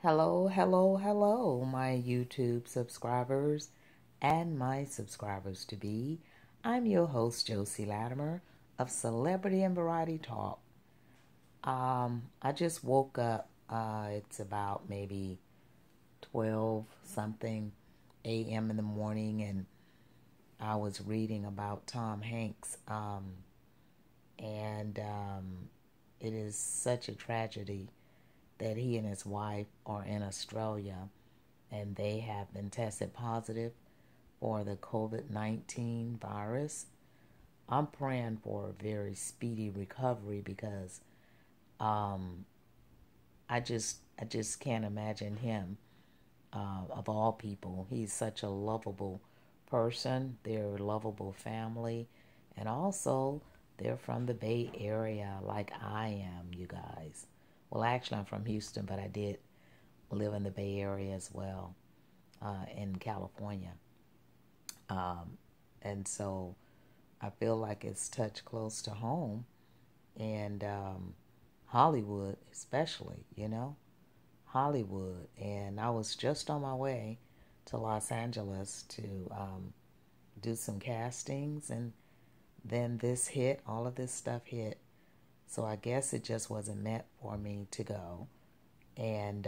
Hello, hello, hello, my YouTube subscribers and my subscribers to be. I'm your host, Josie Latimer of Celebrity and Variety Talk. I just woke up. It's about maybe 12 something a.m. in the morning, and I was reading about Tom Hanks. And it is such a tragedy that he and his wife are in Australia and they have been tested positive for the COVID-19 virus. I'm praying for a very speedy recovery because um, I just can't imagine him. Of all people, he's such a lovable person. They're a lovable family, and also they're from the Bay Area, like I am. You guys. Well, actually, I'm from Houston, but I did live in the Bay Area as well, in California. Um, and so I feel like it's touched close to home and Hollywood, especially. Hollywood. And I was just on my way to Los Angeles to do some castings, and then this hit, all of this stuff hit. So I guess it just wasn't meant for me to go. And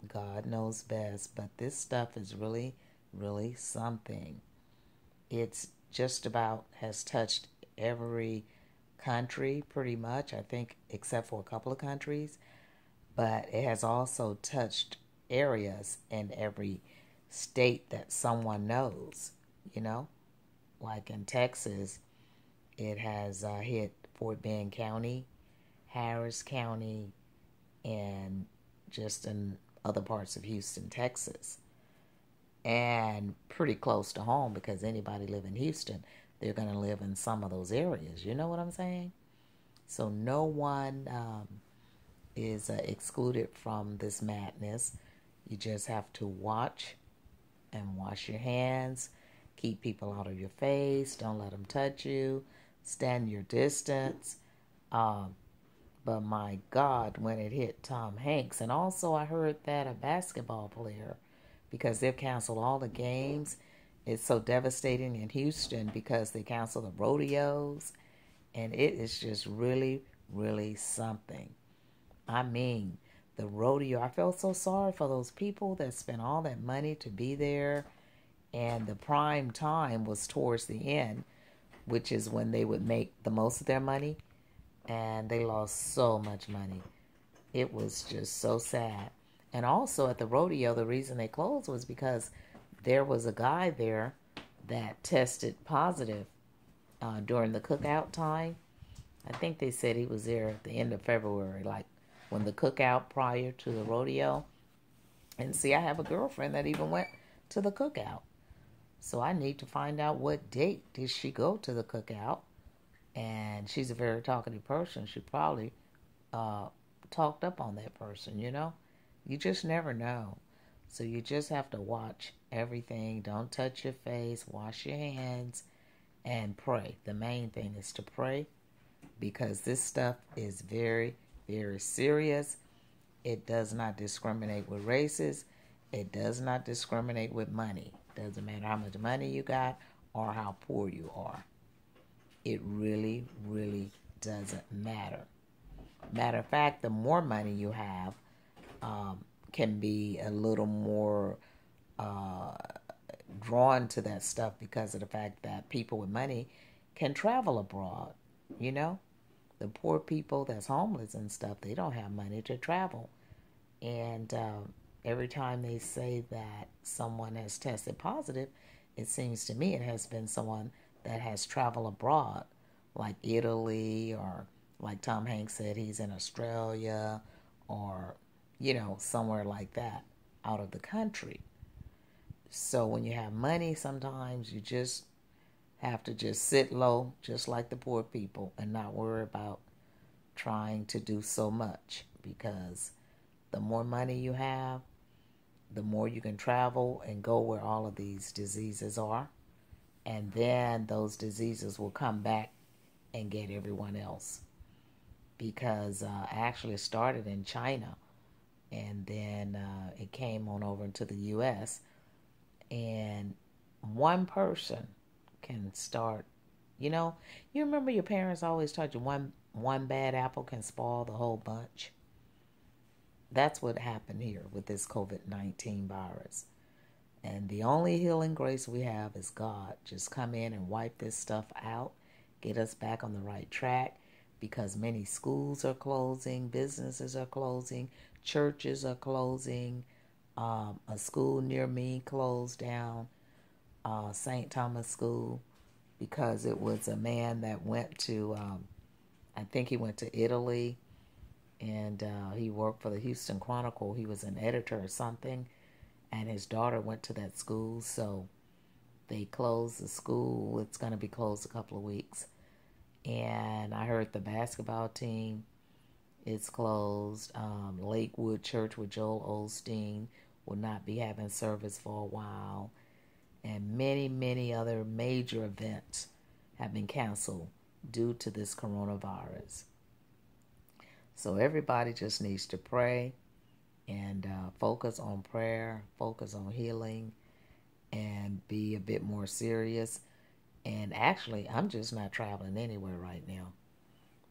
God knows best, but this stuff is really, really something. It's just about has touched every country pretty much, I think, except for a couple of countries. But it has also touched areas in every state that someone knows, you know? Like in Texas, it has hit Fort Bend County, Harris County, and just in other parts of Houston, Texas. And pretty close to home because anybody live in Houston, they're going to live in some of those areas. You know what I'm saying? So no one is excluded from this madness. You just have to watch and wash your hands. Keep people out of your face. Don't let them touch you. Stand your distance. Um, but my God, when it hit Tom Hanks, and also I heard that a basketball player, because they've canceled all the games. It's so devastating in Houston because they canceled the rodeos, and it is just really, really something. I mean, the rodeo, I felt so sorry for those people that spent all that money to be there, and the prime time was towards the end, which is when they would make the most of their money, and they lost so much money. It was just so sad. And also at the rodeo, the reason they closed was because there was a guy there that tested positive during the cookout time. I think they said he was there at the end of February, like when the cookout prior to the rodeo. And see, I have a girlfriend that even went to the cookout. So I need to find out what date did she go to the cookout. And she's a very talkative person. She probably uh, talked up on that person. You just never know. So you just have to watch everything. Don't touch your face. Wash your hands and pray. The main thing is to pray because this stuff is very, very serious. It does not discriminate with races. It does not discriminate with money. Doesn't matter how much money you got or how poor you are. It really, really doesn't matter. Matter of fact, the more money you have, can be a little more uh, drawn to that stuff because of the fact that people with money can travel abroad. You know, the poor people that's homeless and stuff, they don't have money to travel. And every time they say that someone has tested positive, it seems to me it has been someone that has traveled abroad, like Italy, or like Tom Hanks said, he's in Australia, or, somewhere like that out of the country. So when you have money, sometimes you just have to just sit low, just like the poor people, and not worry about trying to do so much because the more money you have, the more you can travel and go where all of these diseases are. And then those diseases will come back and get everyone else. Because I actually started in China. and then it came on over into the U.S. And one person can start. You know, you remember your parents always taught you one bad apple can spoil the whole bunch. That's what happened here with this COVID-19 virus. And the only healing grace we have is God. Just come in and wipe this stuff out, get us back on the right track, because many schools are closing, businesses are closing, churches are closing. A school near me closed down, St. Thomas School, because it was a man that went to, I think he went to Italy, and he worked for the Houston Chronicle. He was an editor or something, and his daughter went to that school, so they closed the school. It's going to be closed a couple of weeks. And I heard the basketball team is closed. Lakewood Church with Joel Osteen will not be having service for a while. And many, many other major events have been canceled due to this coronavirus. So everybody just needs to pray and focus on prayer, focus on healing, and be a bit more serious. And actually, I'm just not traveling anywhere right now,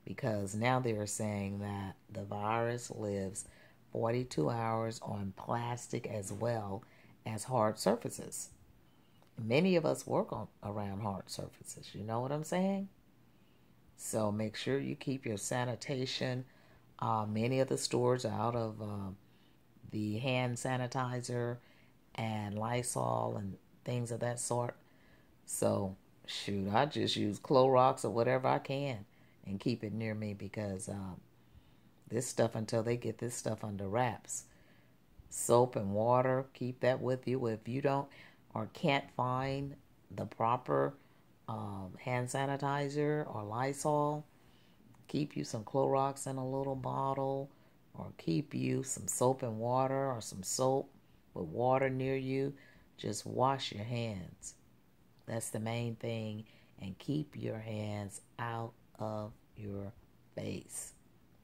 because now they're saying that the virus lives 42 hours on plastic as well as hard surfaces. Many of us work on around hard surfaces. You know what I'm saying? So make sure you keep your sanitation. Many of the stores are out of the hand sanitizer and Lysol and things of that sort. So, shoot, I just use Clorox or whatever I can and keep it near me, because this stuff, until they get this stuff under wraps. Soap and water, keep that with you. If you don't or can't find the proper hand sanitizer or Lysol, keep you some Clorox in a little bottle, or keep you some soap and water, or some soap with water near you. Just wash your hands. That's the main thing. And keep your hands out of your face.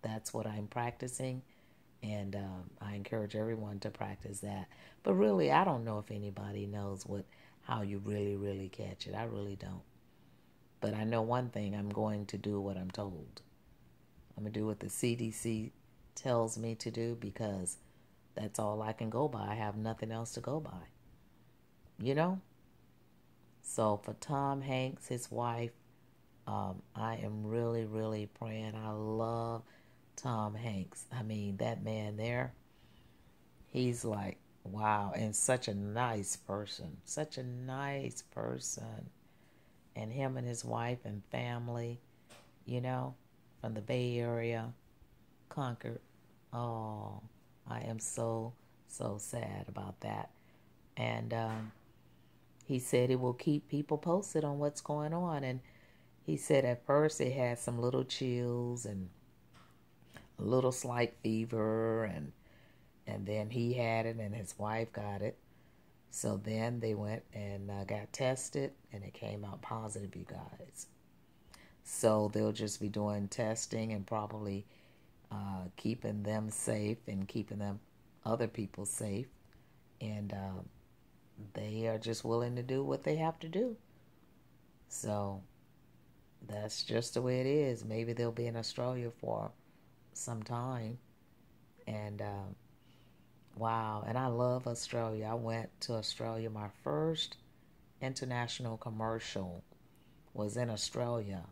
That's what I'm practicing. And I encourage everyone to practice that. But really, I don't know if anybody knows how you really, really catch it. I really don't. But I know one thing. I'm going to do what I'm told. I'm going to do what the CDC tells me to do, because that's all I can go by. I have nothing else to go by. You know? So for Tom Hanks, his wife, I am really, really praying. I love Tom Hanks. I mean, that man there, he's like, wow, and such a nice person. Such a nice person. And him and his wife and family, you know, from the Bay Area, Concord. Oh, I am so, so sad about that. And he said he will keep people posted on what's going on. And he said at first they had some little chills and a little slight fever, and then he had it and his wife got it. So then they went and got tested, and it came out positive, you guys. So they'll just be doing testing and probably keeping them safe and keeping them other people safe. And they are just willing to do what they have to do. So that's just the way it is. Maybe they'll be in Australia for some time. And wow, and I love Australia. I went to Australia. My first international commercial was in Australia,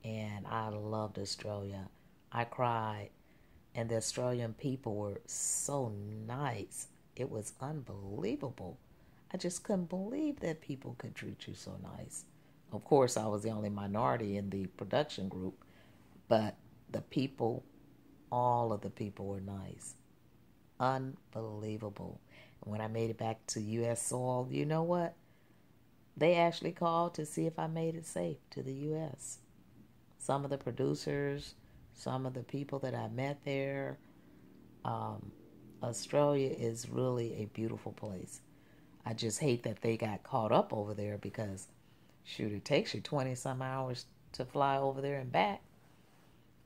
and I loved Australia. I cried, and the Australian people were so nice. It was unbelievable. I just couldn't believe that people could treat you so nice. Of course, I was the only minority in the production group, but the people, all of the people were nice. Unbelievable. And when I made it back to U.S. soil, you know what? They actually called to see if I made it safe to the U.S. Some of the producers, some of the people that I met there. Australia is really a beautiful place. I just hate that they got caught up over there, because, shoot, it takes you 20 some hours to fly over there and back.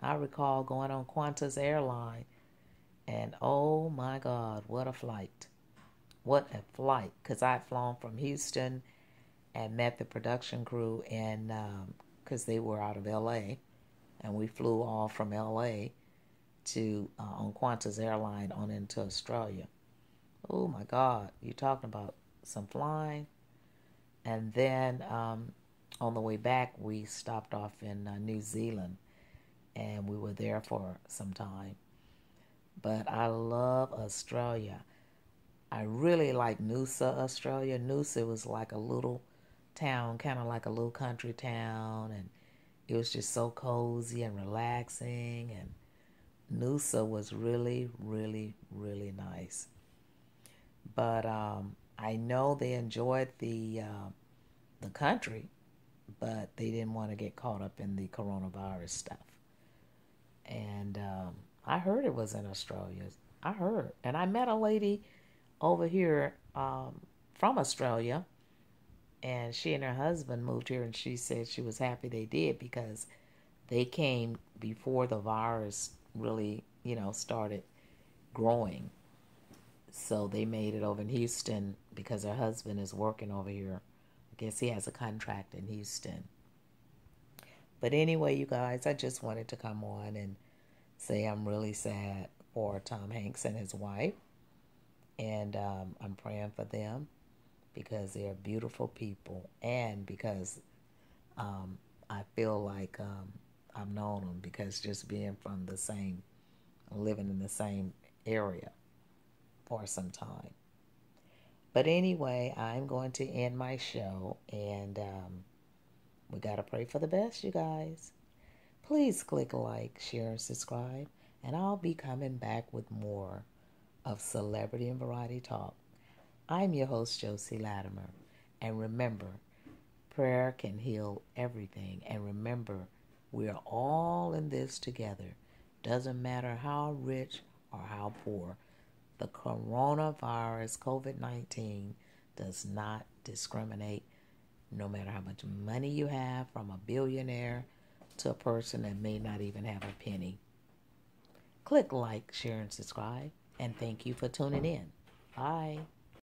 I recall going on Qantas airline, and oh my what a flight. What a flight. Because I had flown from Houston and met the production crew in, because they were out of LA. And we flew all from LA to, on Qantas airline on into Australia. Oh my God. You're talking about some flying. And then on the way back, we stopped off in New Zealand and we were there for some time. But I love Australia. I really like Noosa, Australia. Noosa was like a little town, kind of like a little country town, and it was just so cozy and relaxing. And Noosa was really, really, really nice. But I know they enjoyed the country, but they didn't want to get caught up in the coronavirus stuff. And I heard it was in Australia. I heard, and I met a lady over here from Australia, and she and her husband moved here, and she said she was happy they did because they came before the virus really, started growing. So they made it over in Houston because her husband is working over here. I guess he has a contract in Houston. But anyway, you guys, I just wanted to come on and say I'm really sad for Tom Hanks and his wife. And I'm praying for them because they're beautiful people. And because I feel like I've known them because just being from the same, living in the same area for some time. But anyway, I'm going to end my show, and we got to pray for the best, you guys. Please click like, share, and subscribe, and I'll be coming back with more of Celebrity and Variety Talk. I'm your host, Josie Latimer, and remember, prayer can heal everything, and remember, we are all in this together. Doesn't matter how rich or how poor. The coronavirus, COVID-19, does not discriminate no matter how much money you have, from a billionaire to a person that may not even have a penny. Click like, share, and subscribe. And thank you for tuning in. Bye.